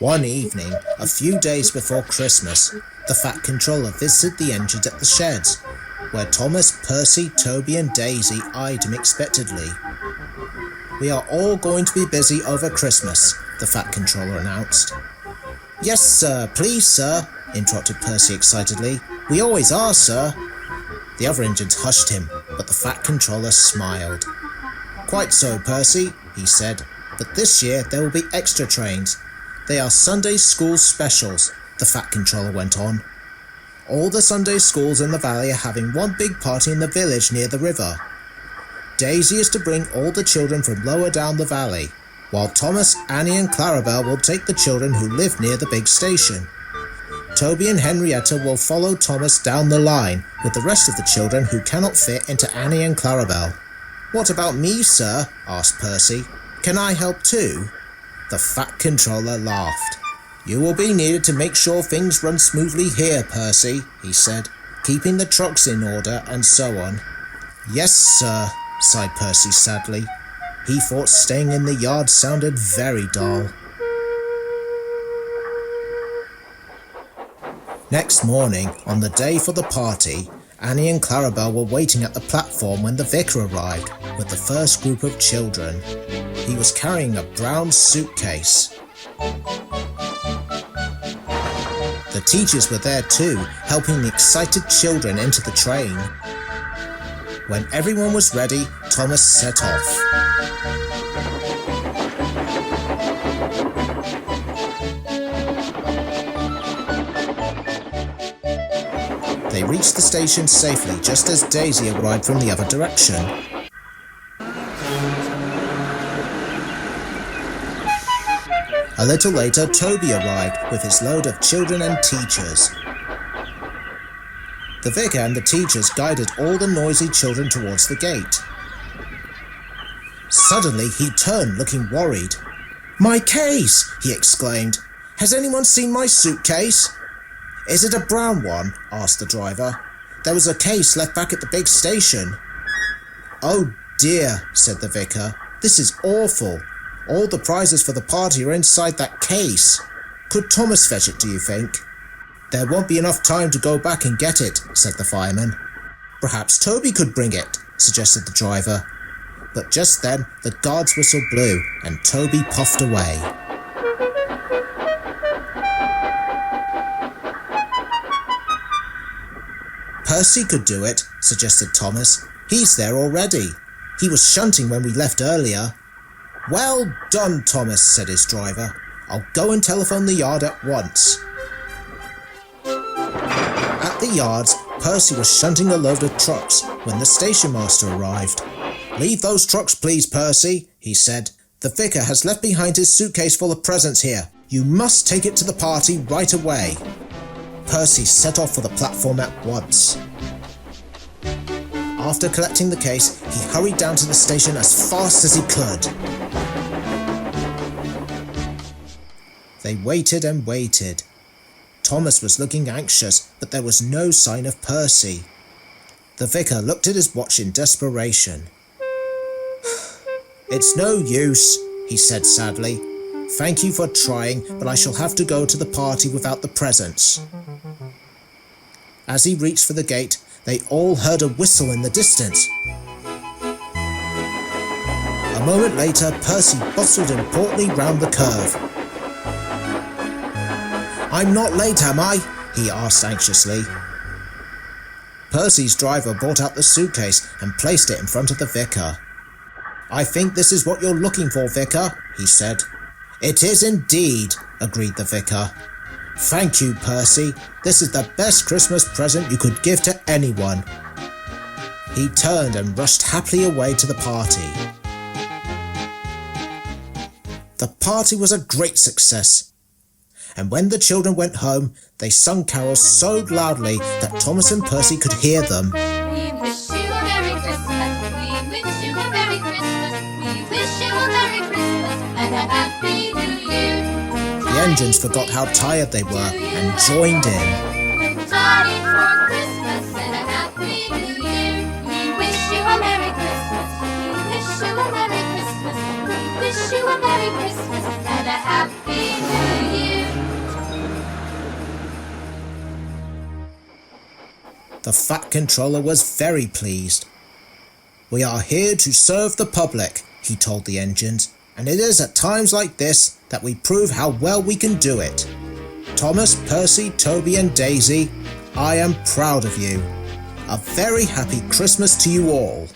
One evening, a few days before Christmas, the Fat Controller visited the engines at the sheds, where Thomas, Percy, Toby and Daisy eyed him expectantly. "We are all going to be busy over Christmas," the Fat Controller announced. "Yes, sir, please, sir," interrupted Percy excitedly. "We always are, sir." The other engines hushed him, but the Fat Controller smiled. "Quite so, Percy," he said, "but this year there will be extra trains. They are Sunday school specials," the Fat Controller went on. "All the Sunday schools in the valley are having one big party in the village near the river. Daisy is to bring all the children from lower down the valley, while Thomas, Annie and Clarabelle will take the children who live near the big station. Toby and Henrietta will follow Thomas down the line with the rest of the children who cannot fit into Annie and Clarabelle." "What about me, sir?" asked Percy. "Can I help too?" The Fat Controller laughed. "You will be needed to make sure things run smoothly here, Percy," he said, "keeping the trucks in order and so on." "Yes, sir," sighed Percy sadly. He thought staying in the yard sounded very dull. Next morning, on the day for the party, Annie and Clarabelle were waiting at the platform when the vicar arrived with the first group of children. He was carrying a brown suitcase. The teachers were there too, helping the excited children into the train. When everyone was ready, Thomas set off. They reached the station safely just as Daisy arrived from the other direction. A little later, Toby arrived with his load of children and teachers. The vicar and the teachers guided all the noisy children towards the gate. Suddenly, he turned, looking worried. "My case!" he exclaimed. "Has anyone seen my suitcase?" "Is it a brown one?" asked the driver. "There was a case left back at the big station." "Oh dear," said the vicar. "This is awful. All the prizes for the party are inside that case. Could Thomas fetch it, do you think?" "There won't be enough time to go back and get it," said the fireman. "Perhaps Toby could bring it," suggested the driver. But just then the guard's whistle blew and Toby puffed away. "Percy could do it," suggested Thomas. "He's there already. He was shunting when we left earlier." "Well done, Thomas," said his driver. "I'll go and telephone the yard at once." At the yards, Percy was shunting a load of trucks when the station master arrived. "Leave those trucks, please, Percy," he said. "The vicar has left behind his suitcase full of presents here. You must take it to the party right away." Percy set off for the platform at once. After collecting the case, he hurried down to the station as fast as he could. They waited and waited. Thomas was looking anxious, but there was no sign of Percy. The vicar looked at his watch in desperation. "It's no use," he said sadly. "Thank you for trying, but I shall have to go to the party without the presents." As he reached for the gate, they all heard a whistle in the distance. A moment later, Percy bustled importantly round the curve. "I'm not late, am I?" he asked anxiously. Percy's driver brought out the suitcase and placed it in front of the vicar. "I think this is what you're looking for, Vicar," he said. "It is indeed," agreed the vicar. "Thank you, Percy. This is the best Christmas present you could give to anyone." He turned and rushed happily away to the party. The party was a great success, and when the children went home, they sung carols so loudly that Thomas and Percy could hear them. We wish you a Merry Christmas. We wish you a Merry Christmas. We wish you a Merry Christmas and a Happy New Year. The engines forgot how tired they were and joined in. We're starting for Christmas and a Happy New Year. We wish you a Merry Christmas. We wish you a Merry Christmas. We wish you a Merry Christmas and a Happy New Year. The Fat Controller was very pleased. "We are here to serve the public," he told the engines, "and it is at times like this that we prove how well we can do it. Thomas, Percy, Toby and Daisy, I am proud of you. A very happy Christmas to you all."